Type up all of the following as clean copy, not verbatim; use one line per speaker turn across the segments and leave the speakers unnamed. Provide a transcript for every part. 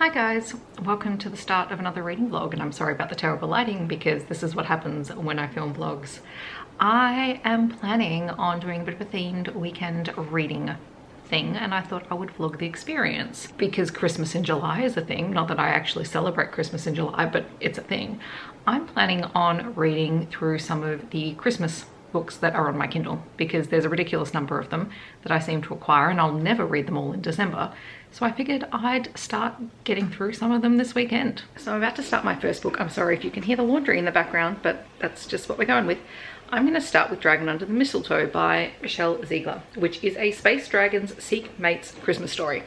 Hi guys, welcome to the start of another reading vlog, and I'm sorry about the terrible lighting because this is what happens when I film vlogs. I am planning on doing a bit of a themed weekend reading thing, and I thought I would vlog the experience because Christmas in July is a thing. Not that I actually celebrate Christmas in July, but it's a thing. I'm planning on reading through some of the Christmas books that are on my Kindle because there's a ridiculous number of them that I seem to acquire, and I'll never read them all in December. So I figured I'd start getting through some of them this weekend. So I'm about to start my first book. I'm sorry if you can hear the laundry in the background, but that's just what we're going with. I'm going to start with Dragon Under the Mistletoe by Zeigler, which is a Space Dragons Seek Mates Christmas story.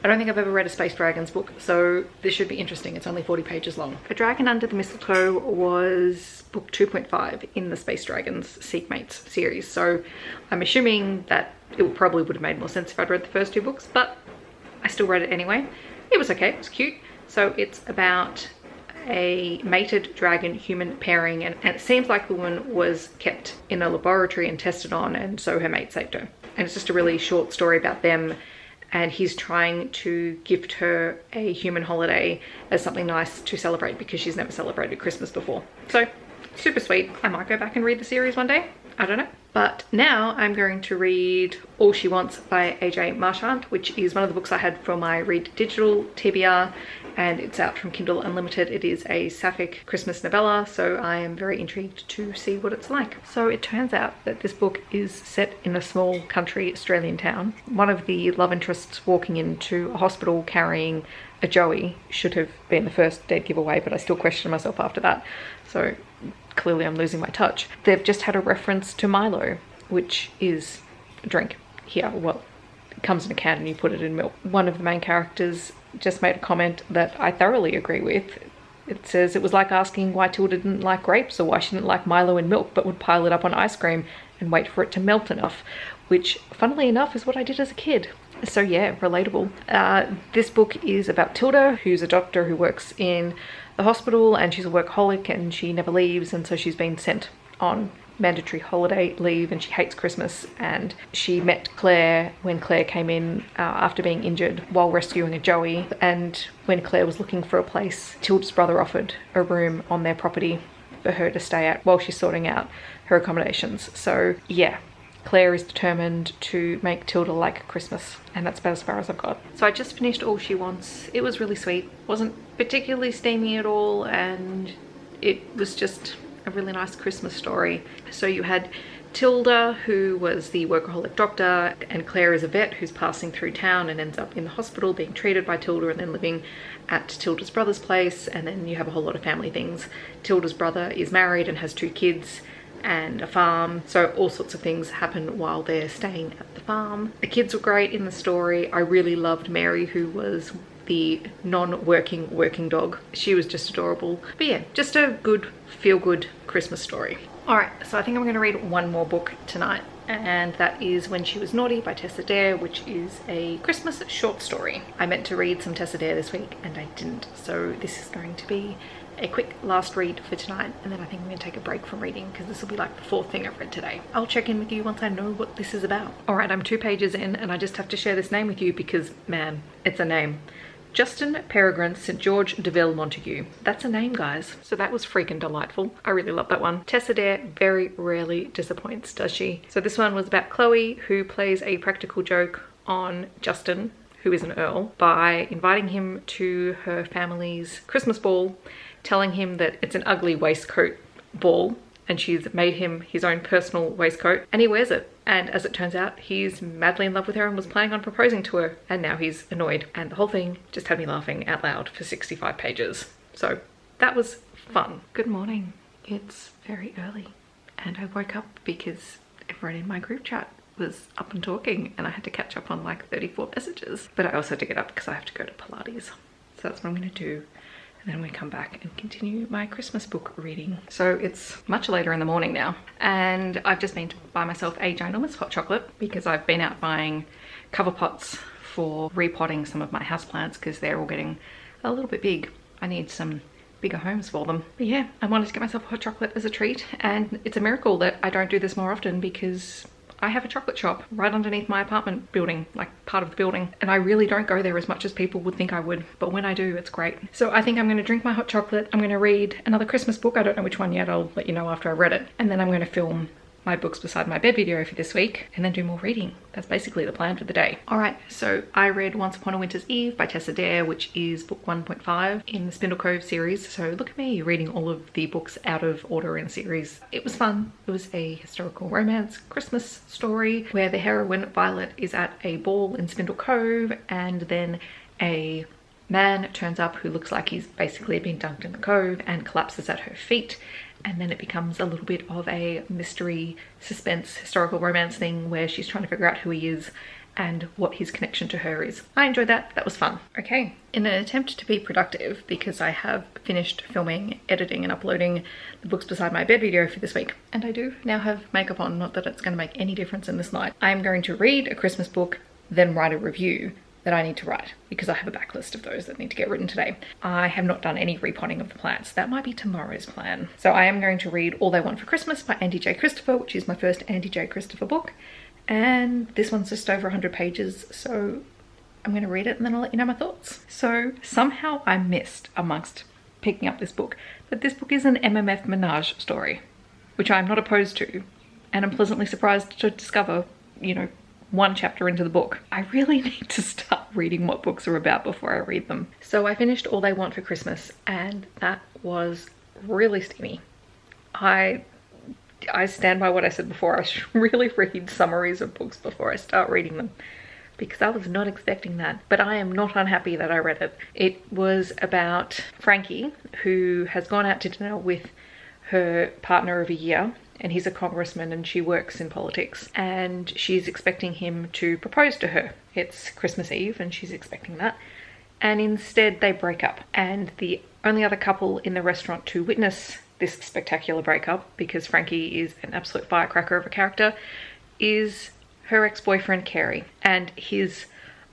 I don't think I've ever read a Space Dragons book, so this should be interesting. It's only 40 pages long. A Dragon Under the Mistletoe was book 2.5 in the Space Dragons Seek Mates series, so I'm assuming that it probably would have made more sense if I'd read the first two books, but I still read it anyway. It was okay, it was cute. So it's about a mated dragon human pairing, and it seems like the woman was kept in a laboratory and tested on, and so her mate saved her. And it's just a really short story about them, and he's trying to gift her a human holiday as something nice to celebrate because she's never celebrated Christmas before. So super sweet. I might go back and read the series one day, I don't know. But now I'm going to read All She Wants by AJ Marchant, which is one of the books I had for my Read Digital TBR, and it's out from Kindle Unlimited. It is a sapphic Christmas novella, so I am very intrigued to see what it's like. So it turns out that this book is set in a small country Australian town. One of the love interests walking into a hospital carrying a Joey should have been the first dead giveaway, but I still question myself after that. So clearly I'm losing my touch. They've just had a reference to Milo, which is a drink here. Well, it comes in a can and you put it in milk. One of the main characters just made a comment that I thoroughly agree with. It says it was like asking why Tilda didn't like grapes or why she didn't like Milo in milk, but would pile it up on ice cream and wait for it to melt enough, which funnily enough is what I did as a kid. So yeah, relatable. This book is about Tilda, who's a doctor who works in the hospital, and she's a workaholic and she never leaves, and so she's been sent on mandatory holiday leave, and she hates Christmas. And she met Claire when Claire came in after being injured while rescuing a Joey, and when Claire was looking for a place, Tilda's brother offered a room on their property for her to stay at while she's sorting out her accommodations. So yeah, Claire is determined to make Tilda like Christmas, and that's about as far as I've got. So I just finished All She Wants. It was really sweet. Wasn't particularly steamy at all, and it was just a really nice Christmas story. So you had Tilda, who was the workaholic doctor, and Claire is a vet who's passing through town and ends up in the hospital being treated by Tilda and then living at Tilda's brother's place. And then you have a whole lot of family things. Tilda's brother is married and has 2 kids and a farm, so all sorts of things happen while they're staying at the farm. The kids were great in the story. I really loved Mary, who was the non-working working dog. She was just adorable. But yeah, just a good feel-good Christmas story. All right, so I think I'm going to read one more book tonight, and that is When She Was Naughty by Tessa Dare, which is a Christmas short story. I meant to read some Tessa Dare this week and I didn't, so this is going to be a quick last read for tonight, and then I think I'm going to take a break from reading because this will be like the 4th thing I've read today. I'll check in with you once I know what this is about. All right, I'm 2 pages in and I just have to share this name with you because, man, it's a name. Justin Peregrine St. George Deville Montague. That's a name, guys. So that was freaking delightful. I really love that one. Tessa Dare very rarely disappoints, does she? So this one was about Chloe, who plays a practical joke on Justin, who is an earl, by inviting him to her family's Christmas ball, telling him that it's an ugly waistcoat ball, and she's made him his own personal waistcoat, and he wears it. And as it turns out, he's madly in love with her and was planning on proposing to her, and now he's annoyed. And the whole thing just had me laughing out loud for 65 pages. So that was fun. Good morning. It's very early, and I woke up because everyone in my group chat was up and talking, and I had to catch up on like 34 messages. But I also had to get up because I have to go to Pilates. So that's what I'm gonna do. And then we come back and continue my Christmas book reading. So it's much later in the morning now, and I've just been to buy myself a ginormous hot chocolate because I've been out buying cover pots for repotting some of my houseplants because they're all getting a little bit big. I need some bigger homes for them. But yeah, I wanted to get myself hot chocolate as a treat, and it's a miracle that I don't do this more often because I have a chocolate shop right underneath my apartment building, like part of the building, and I really don't go there as much as people would think I would, but when I do, it's great. So I think I'm going to drink my hot chocolate, I'm going to read another Christmas book, I don't know which one yet, I'll let you know after I've read it, and then I'm going to film my books beside my bed video for this week and then do more reading. That's basically the plan for the day. All right, so I read Once Upon a Winter's Eve by Tessa Dare, which is book 1.5 in the Spindle Cove series. So look at me reading all of the books out of order in series. It was fun. It was a historical romance Christmas story where the heroine Violet is at a ball in Spindle Cove, and then a man turns up who looks like he's basically been dunked in the cove and collapses at her feet. And then it becomes a little bit of a mystery, suspense, historical romance thing where she's trying to figure out who he is and what his connection to her is. I enjoyed that. That was fun. Okay, in an attempt to be productive, because I have finished filming, editing and uploading the books beside my bed video for this week, and I do now have makeup on, not that it's going to make any difference in this light. I am going to read a Christmas book, then write a review that I need to write, because I have a backlist of those that need to get written today. I have not done any repotting of the plants. That might be tomorrow's plan. So I am going to read All They Want for Christmas by Andy J. Christopher, which is my first Andy J. Christopher book. And this one's just over 100 pages, so I'm going to read it and then I'll let you know my thoughts. So somehow I missed amongst picking up this book that this book is an MMF menage story, which I'm not opposed to, and I'm pleasantly surprised to discover, you know, one chapter into the book. I really need to start reading what books are about before I read them. So I finished All They Want for Christmas, and that was really steamy. I stand by what I said before. I should really read summaries of books before I start reading them, because I was not expecting that. But I am not unhappy that I read it. It was about Frankie, who has gone out to dinner with her partner of a year, and he's a congressman and she works in politics, and she's expecting him to propose to her. It's Christmas Eve and she's expecting that, and instead they break up, and the only other couple in the restaurant to witness this spectacular breakup, because Frankie is an absolute firecracker of a character, is her ex-boyfriend Carey and his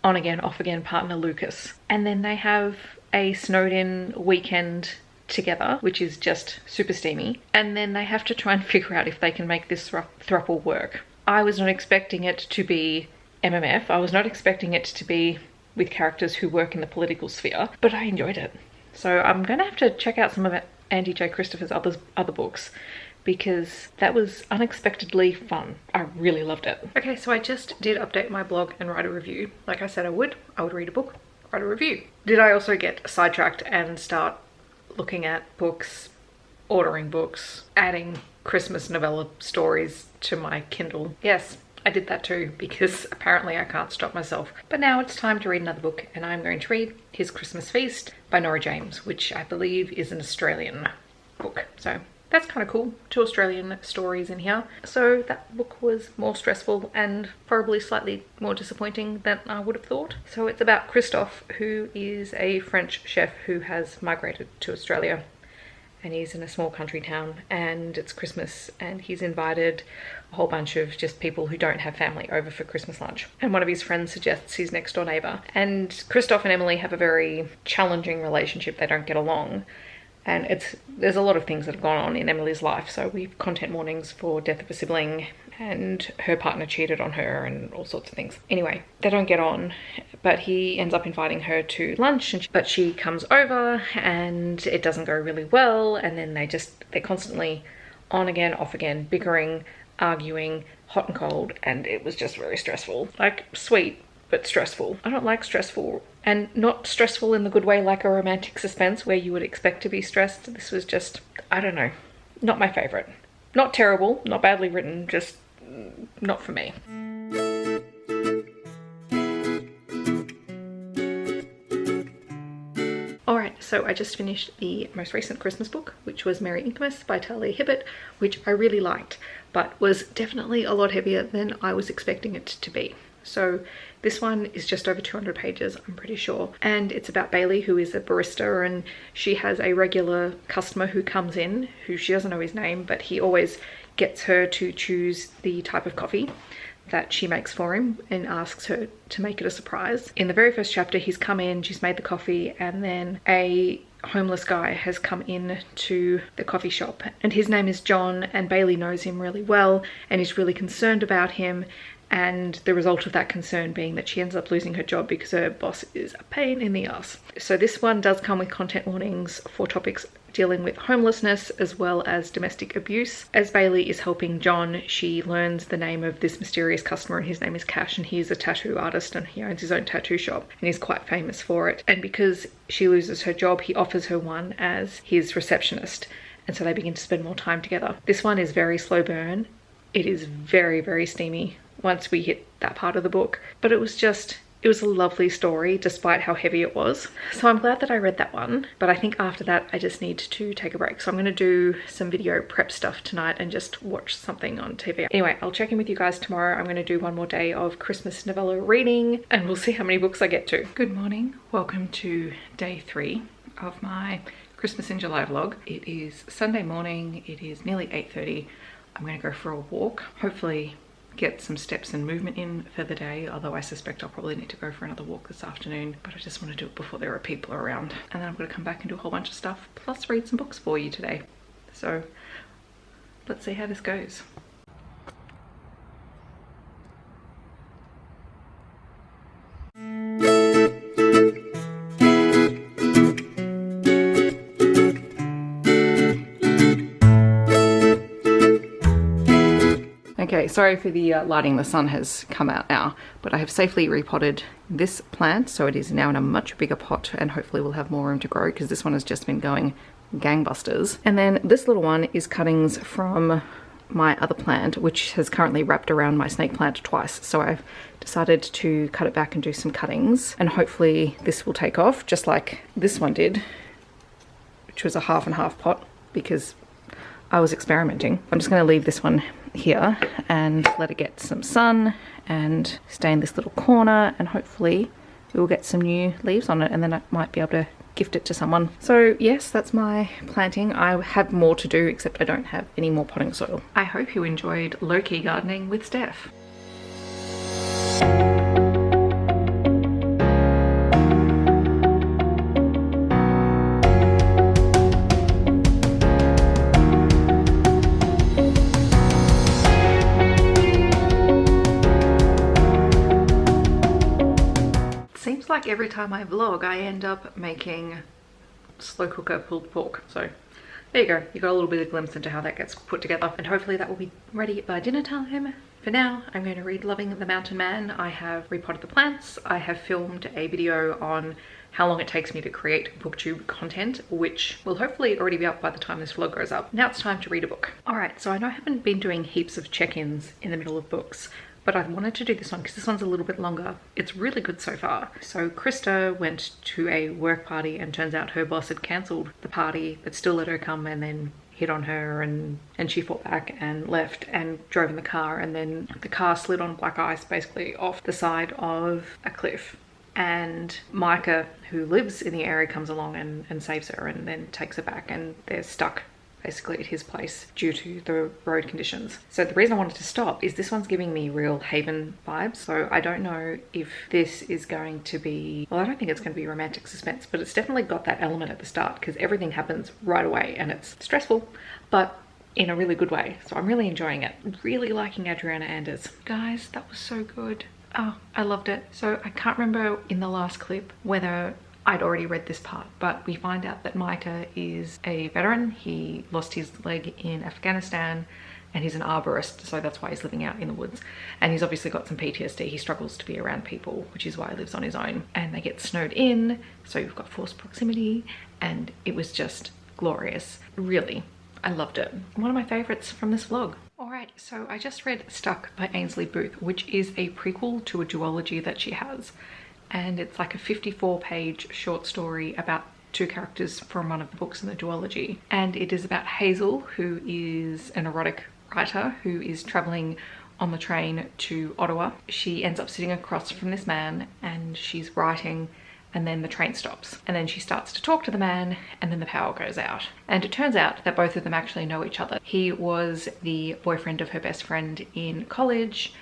on-again off-again partner Lucas. And then they have a snowed-in weekend together, which is just super steamy, and then they have to try and figure out if they can make this throuple work. I was not expecting it to be MMF. I was not expecting it to be with characters who work in the political sphere, but I enjoyed it. So I'm gonna have to check out some of Andy J. Christopher's other books, because that was unexpectedly fun. I really loved it. Okay, so I just did update my blog and write a review. Like I said I would read a book, write a review. Did I also get sidetracked and start looking at books, ordering books, adding Christmas novella stories to my Kindle? Yes, I did that too, because apparently I can't stop myself. But now it's time to read another book, and I'm going to read His Christmas Feast by Nora James, which I believe is an Australian book. So that's kind of cool. 2 Australian stories in here. So that book was more stressful and probably slightly more disappointing than I would have thought. So it's about Christophe, who is a French chef who has migrated to Australia, and he's in a small country town, and it's Christmas, and he's invited a whole bunch of just people who don't have family over for Christmas lunch. And one of his friends suggests his next door neighbour. And Christophe and Emily have a very challenging relationship. They don't get along. And there's a lot of things that have gone on in Emily's life. So we've content warnings for death of a sibling, and her partner cheated on her and all sorts of things. Anyway, they don't get on, but he ends up inviting her to lunch, but she comes over and it doesn't go really well. And then they're constantly on again, off again, bickering, arguing, hot and cold. And it was just very stressful. Like sweet, but stressful. I don't like stressful, and not stressful in the good way, like a romantic suspense where you would expect to be stressed. This was just, I don't know, not my favorite. Not terrible, not badly written, just not for me. Alright, so I just finished the most recent Christmas book, which was Merry Inkmas by Talia Hibbert, which I really liked, but was definitely a lot heavier than I was expecting it to be. So this one is just over 200 pages, I'm pretty sure. And it's about Bailey, who is a barista, and she has a regular customer who comes in, who she doesn't know his name, but he always gets her to choose the type of coffee that she makes for him and asks her to make it a surprise. In the very first chapter, he's come in, she's made the coffee, and then a homeless guy has come in to the coffee shop, and his name is John, and Bailey knows him really well and is really concerned about him, and the result of that concern being that she ends up losing her job because her boss is a pain in the ass. So this one does come with content warnings for topics dealing with homelessness as well as domestic abuse. As Bailey is helping John, she learns the name of this mysterious customer, and his name is Cash, and he is a tattoo artist and he owns his own tattoo shop and he's quite famous for it. And because she loses her job, he offers her one as his receptionist, and so they begin to spend more time together. This one is very slow burn. It is very, very steamy once we hit that part of the book, but it was a lovely story despite how heavy it was. So I'm glad that I read that one, but I think after that I just need to take a break. So I'm going to do some video prep stuff tonight and just watch something on TV. Anyway, I'll check in with you guys tomorrow. I'm going to do one more day of Christmas novella reading and we'll see how many books I get to. Good morning. Welcome to day 3 of my Christmas in July vlog. It is Sunday morning. It is nearly 8:30. I'm going to go for a walk. Hopefully get some steps and movement in for the day, although I suspect I'll probably need to go for another walk this afternoon, but I just want to do it before there are people around. And then I'm going to come back and do a whole bunch of stuff, plus read some books for you today. So let's see how this goes. Okay, sorry for the lighting, the sun has come out now, but I have safely repotted this plant, so it is now in a much bigger pot and hopefully we'll have more room to grow because this one has just been going gangbusters. And then this little one is cuttings from my other plant, which has currently wrapped around my snake plant twice. So I've decided to cut it back and do some cuttings, and hopefully this will take off just like this one did, which was a half and half pot because I was experimenting. I'm just going to leave this one here and let it get some sun and stay in this little corner, and hopefully we will get some new leaves on it, and then I might be able to gift it to someone. So yes, that's my planting. I have more to do, except I don't have any more potting soil. I hope you enjoyed low-key gardening with Steph. Like every time I vlog, I end up making slow cooker pulled pork. So there you go. You got a little bit of glimpse into how that gets put together, and hopefully that will be ready by dinner time. For now, I'm going to read Loving the Mountain Man. I have repotted the plants. I have filmed a video on how long it takes me to create booktube content, which will hopefully already be up by the time this vlog goes up. Now it's time to read a book. All right, so I know I haven't been doing heaps of check-ins in the middle of books, but I wanted to do this one because this one's a little bit longer. It's really good so far. So Krista went to a work party and turns out her boss had cancelled the party but still let her come, and then hit on her, and she fought back and left and drove in the car, and then the car slid on black ice basically off the side of a cliff. And Micah, who lives in the area, comes along and saves her and then takes her back, and they're stuck basically at his place due to the road conditions. So the reason I wanted to stop is this one's giving me real Haven vibes. So I don't know if this is going to be, well, I don't think it's going to be romantic suspense, but it's definitely got that element at the start because everything happens right away and it's stressful, but in a really good way. So I'm really enjoying it. Really liking Adriana Anders. Guys, that was so good. Oh, I loved it. So I can't remember in the last clip whether I'd already read this part, but we find out that Micah is a veteran. He lost his leg in Afghanistan and he's an arborist, so that's why he's living out in the woods. And he's obviously got some PTSD. He struggles to be around people, which is why he lives on his own. And they get snowed in, so you've got forced proximity, and it was just glorious. Really, I loved it. One of my favorites from this vlog. Alright, so I just read Stuck by Ainsley Booth, which is a prequel to a duology that she has. And it's like a 54-page short story about two characters from one of the books in the duology. And it is about Hazel, who is an erotic writer who is traveling on the train to Ottawa. She ends up sitting across from this man and she's writing, and then the train stops. And then she starts to talk to the man, and then the power goes out. And it turns out that both of them actually know each other. He was the boyfriend of her best friend in college.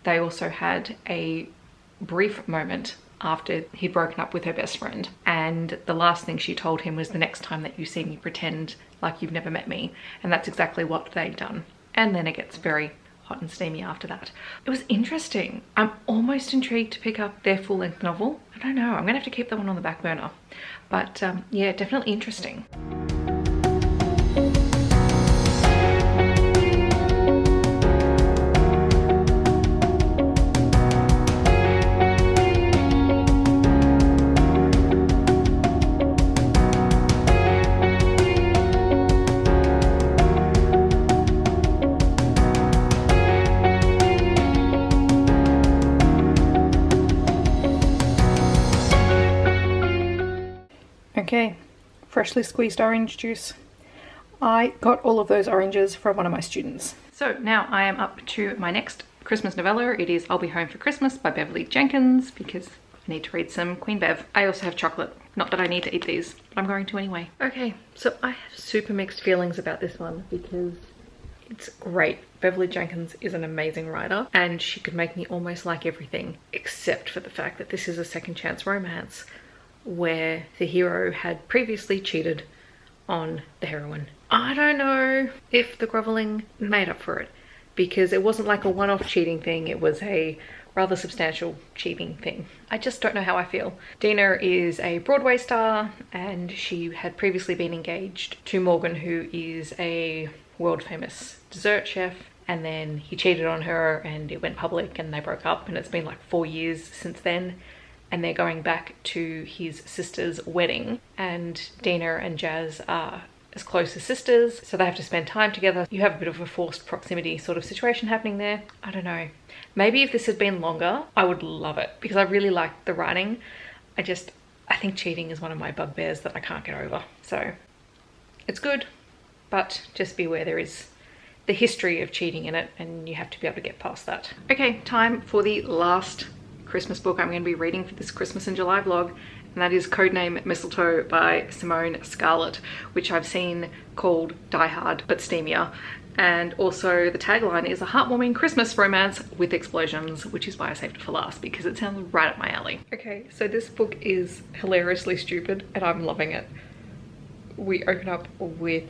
They also had a brief moment after he'd broken up with her best friend. And the last thing she told him was, the next time that you see me, pretend like you've never met me. And that's exactly what they'd done. And then it gets very hot and steamy after that. It was interesting. I'm almost intrigued to pick up their full-length novel. I don't know, I'm gonna have to keep that one on the back burner. But yeah, definitely interesting. Okay, freshly squeezed orange juice. I got all of those oranges from one of my students. So now I am up to my next Christmas novella. It is I'll Be Home for Christmas by Beverly Jenkins, because I need to read some Queen Bev. I also have chocolate. Not that I need to eat these, but I'm going to anyway. Okay, so I have super mixed feelings about this one because it's great. Beverly Jenkins is an amazing writer and she could make me almost like everything, except for the fact that this is a second chance romance where the hero had previously cheated on the heroine. I don't know if the groveling made up for it, because it wasn't like a one-off cheating thing, it was a rather substantial cheating thing. I just don't know how I feel. Dina is a Broadway star and she had previously been engaged to Morgan, who is a world famous dessert chef, and then he cheated on her and it went public and they broke up, and it's been like 4 years since then. And they're going back to his sister's wedding, and Dina and Jazz are as close as sisters, so they have to spend time together. You have a bit of a forced proximity sort of situation happening there. I don't know. Maybe if this had been longer, I would love it, because I really like the writing. I think cheating is one of my bugbears that I can't get over. So it's good, but just beware, there is the history of cheating in it and you have to be able to get past that. Okay, time for the last Christmas book I'm going to be reading for this Christmas in July vlog, and that is Codename Mistletoe by Simone Scarlett, which I've seen called Die Hard but steamier. And also the tagline is a heartwarming Christmas romance with explosions, which is why I saved it for last, because it sounds right up my alley. Okay, so this book is hilariously stupid and I'm loving it. We open up with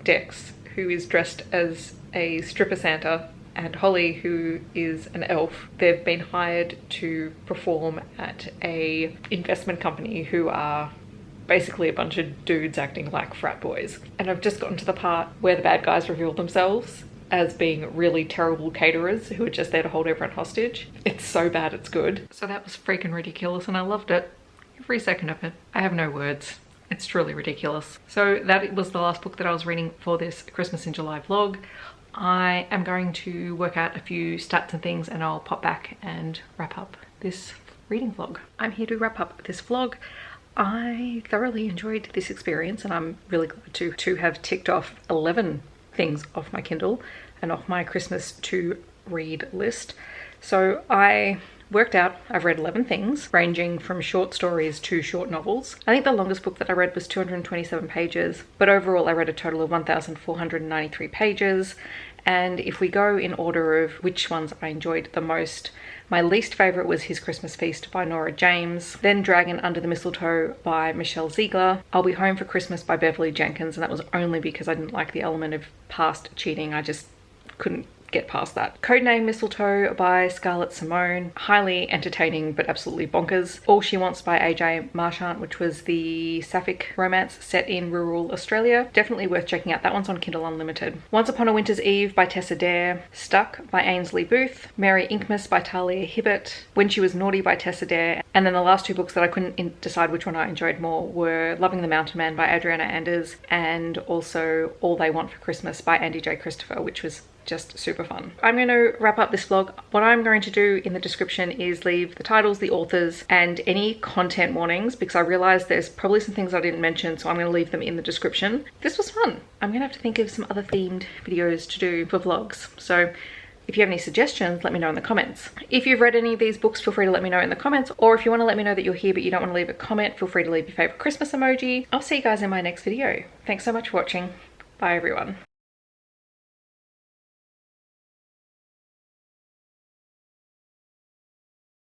Dex, who is dressed as a stripper Santa, and Holly, who is an elf. They've been hired to perform at a investment company who are basically a bunch of dudes acting like frat boys. And I've just gotten to the part where the bad guys reveal themselves as being really terrible caterers who are just there to hold everyone hostage. It's so bad it's good. So that was freaking ridiculous and I loved it. Every second of it. I have no words. It's truly ridiculous. So that was the last book that I was reading for this Christmas in July vlog. I am going to work out a few stats and things and I'll pop back and wrap up this reading vlog. I'm here to wrap up this vlog. I thoroughly enjoyed this experience and I'm really glad to have ticked off 11 things off my Kindle and off my Christmas to read list. So I worked out I've read 11 things, ranging from short stories to short novels. I think the longest book that I read was 227 pages, but overall I read a total of 1,493 pages. And if we go in order of which ones I enjoyed the most, my least favourite was His Christmas Feast by Nora James, then Dragon Under the Mistletoe by Michelle Zeigler, I'll Be Home for Christmas by Beverly Jenkins, and that was only because I didn't like the element of past cheating. I just couldn't get past that. Codename Mistletoe by Scarlett Simone, highly entertaining but absolutely bonkers. All She Wants by AJ Marchant, which was the sapphic romance set in rural Australia. Definitely worth checking out. That one's on Kindle Unlimited. Once Upon a Winter's Eve by Tessa Dare, Stuck by Ainsley Booth, Mary Inkmas by Talia Hibbert, When She Was Naughty by Tessa Dare, and then the last two books that I couldn't decide which one I enjoyed more were Loving the Mountain Man by Adriana Anders and also All They Want for Christmas by Andy J. Christopher, which was just super fun. I'm going to wrap up this vlog. What I'm going to do in the description is leave the titles, the authors, and any content warnings, because I realized there's probably some things I didn't mention, so I'm going to leave them in the description. This was fun. I'm going to have to think of some other themed videos to do for vlogs. So if you have any suggestions, let me know in the comments. If you've read any of these books, feel free to let me know in the comments, or if you want to let me know that you're here but you don't want to leave a comment, feel free to leave your favorite Christmas emoji. I'll see you guys in my next video. Thanks so much for watching. Bye everyone.